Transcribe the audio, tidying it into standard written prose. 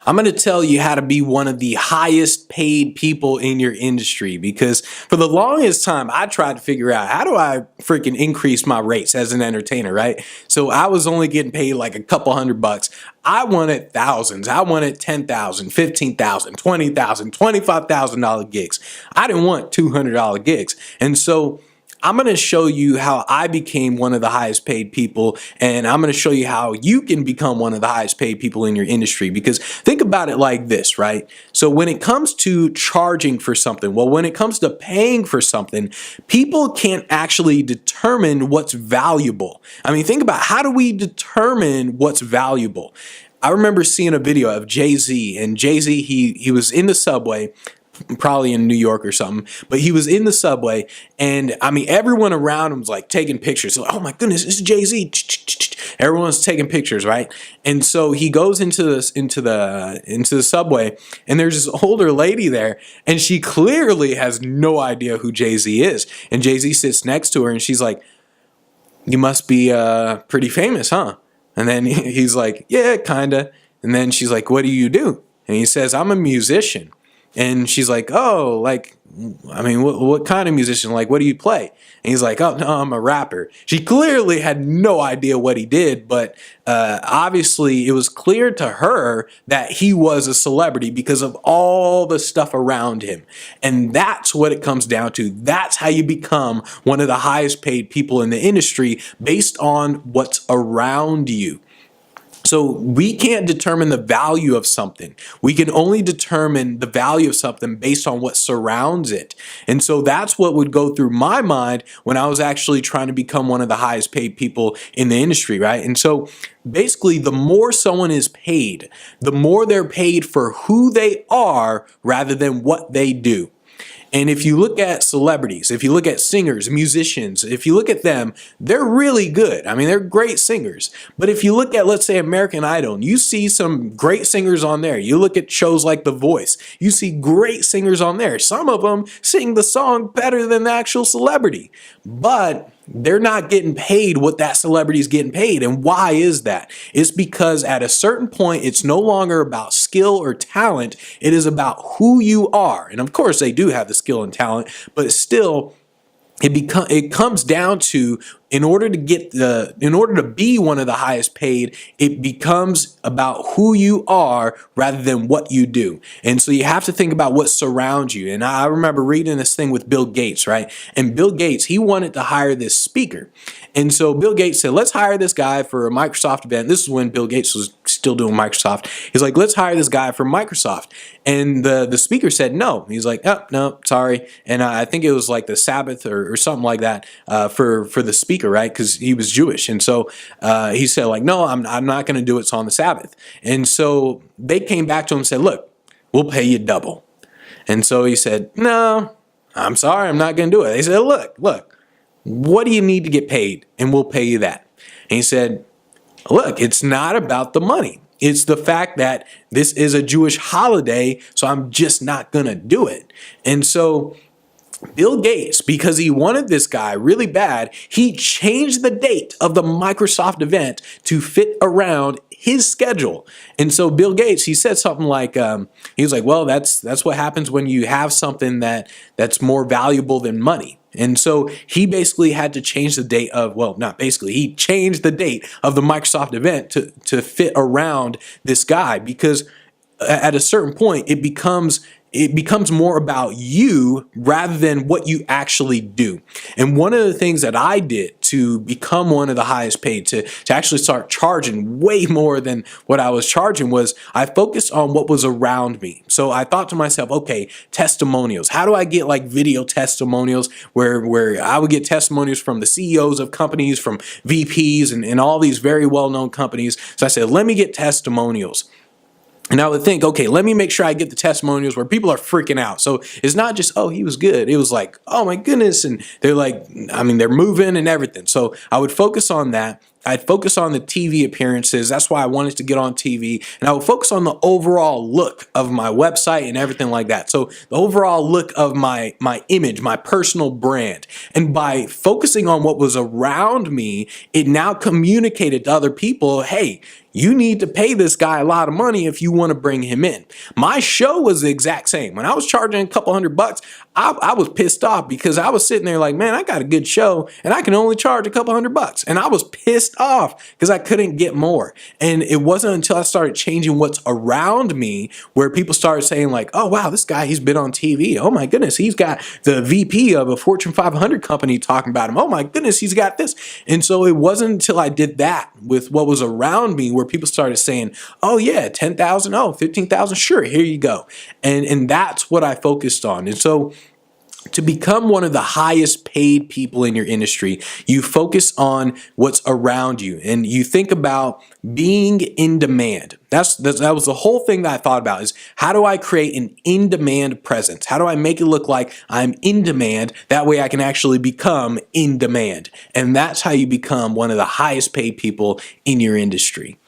I'm going to tell you how to be one of the highest paid people in your industry, because for the longest time I tried to figure out how do I freaking increase my rates as an entertainer, right? So I was only getting paid like a couple $100. I wanted thousands. I wanted 10,000, 15,000, 20,000, $25,000 gigs. I didn't want $200 gigs. And so I'm going to show you how I became one of the highest paid people, and I'm going to show you how you can become one of the highest paid people in your industry. Because think about it like this, right? So when it comes to charging for something, well, when it comes to paying for something, people can't actually determine what's valuable. I mean, think about, how do we determine what's valuable? I remember seeing a video of Jay-Z, and Jay-Z, he was in the subway, probably in New York or something, but he was in the subway, and I mean, everyone around him was like taking pictures. So, oh my goodness, this is Jay-Z. Everyone's taking pictures, right? And so he goes into the subway, and there's this older lady there, and she clearly has no idea who Jay-Z is. And Jay-Z sits next to her, and she's like, "You must be pretty famous, huh?" And then he's like, "Yeah, kinda." And then she's like, "What do you do?" And he says, "I'm a musician." And she's like, "Oh, like, I mean, what kind of musician? Like, what do you play?" And he's like, "Oh, no, I'm a rapper." She clearly had no idea what he did, but obviously it was clear to her that he was a celebrity because of all the stuff around him. And that's what it comes down to. That's how you become one of the highest paid people in the industry, based on what's around you. So we can't determine the value of something. We can only determine the value of something based on what surrounds it. And so that's what would go through my mind when I was actually trying to become one of the highest paid people in the industry, right? And so basically, the more someone is paid, the more they're paid for who they are rather than what they do. And if you look at celebrities, if you look at singers, musicians, if you look at them, they're really good. I mean, they're great singers. But if you look at, let's say, American Idol, you see some great singers on there. You look at shows like The Voice, you see great singers on there. Some of them sing the song better than the actual celebrity. But they're not getting paid what that celebrity is getting paid. And why is that? It's because at a certain point, it's no longer about skill or talent. It is about who you are. And of course, they do have the skill and talent, but still, it comes down to, in order to be one of the highest paid, it becomes about who you are rather than what you do. And so you have to think about what surrounds you. And I remember reading this thing with Bill Gates, right? And Bill Gates, he wanted to hire this speaker. And so Bill Gates said, "Let's hire this guy for a Microsoft event." This is when Bill Gates was still doing Microsoft. He's like, "Let's hire this guy for Microsoft." And the speaker said no. He's like, "Oh, no, sorry." And I think it was like the Sabbath or something like that for the speaker, right? Because he was Jewish. And so he said, like, "No, I'm not going to do it. It's on the Sabbath." And so they came back to him and said, "Look, we'll pay you double." And so he said, "No, I'm sorry, I'm not going to do it." They said, look, what do you need to get paid? And we'll pay you that." And he said, "Look, it's not about the money. It's the fact that this is a Jewish holiday, so I'm just not going to do it." And so Bill Gates, because he wanted this guy really bad, he changed the date of the Microsoft event to fit around his schedule. And so Bill Gates, he said something like, he was like, "Well, that's what happens when you have something that's more valuable than money." And so he basically had to change the date of, well, not basically, he changed the date of the Microsoft event to fit around this guy, because at a certain point, it becomes more about you rather than what you actually do. And one of the things that I did to become one of the highest paid, to actually start charging way more than what I was charging, was I focused on what was around me. So I thought to myself, okay, testimonials. How do I get like video testimonials where I would get testimonials from the CEOs of companies, from VPs and all these very well-known companies. So I said, let me get testimonials. And I would think, okay, let me make sure I get the testimonials where people are freaking out. So it's not just, oh, he was good. It was like, oh my goodness. And they're like, I mean, they're moving and everything. So I would focus on that. I'd focus on the TV appearances. That's why I wanted to get on TV. And I would focus on the overall look of my website and everything like that. So the overall look of my image, my personal brand. And by focusing on what was around me, it now communicated to other people, hey, you need to pay this guy a lot of money if you want to bring him in. My show was the exact same. When I was charging a couple $100, I was pissed off because I was sitting there like, man, I got a good show and I can only charge a couple $100. And I was pissed off because I couldn't get more. And it wasn't until I started changing what's around me where people started saying like, oh, wow, this guy, he's been on TV. Oh my goodness, he's got the VP of a Fortune 500 company talking about him. Oh my goodness, he's got this. And so it wasn't until I did that with what was around me where people started saying, oh yeah, 10,000, oh, 15,000, sure, here you go. And that's what I focused on. And so to become one of the highest paid people in your industry, you focus on what's around you and you think about being in demand. That was the whole thing that I thought about is how do I create an in-demand presence? How do I make it look like I'm in demand? That way I can actually become in demand. And that's how you become one of the highest paid people in your industry.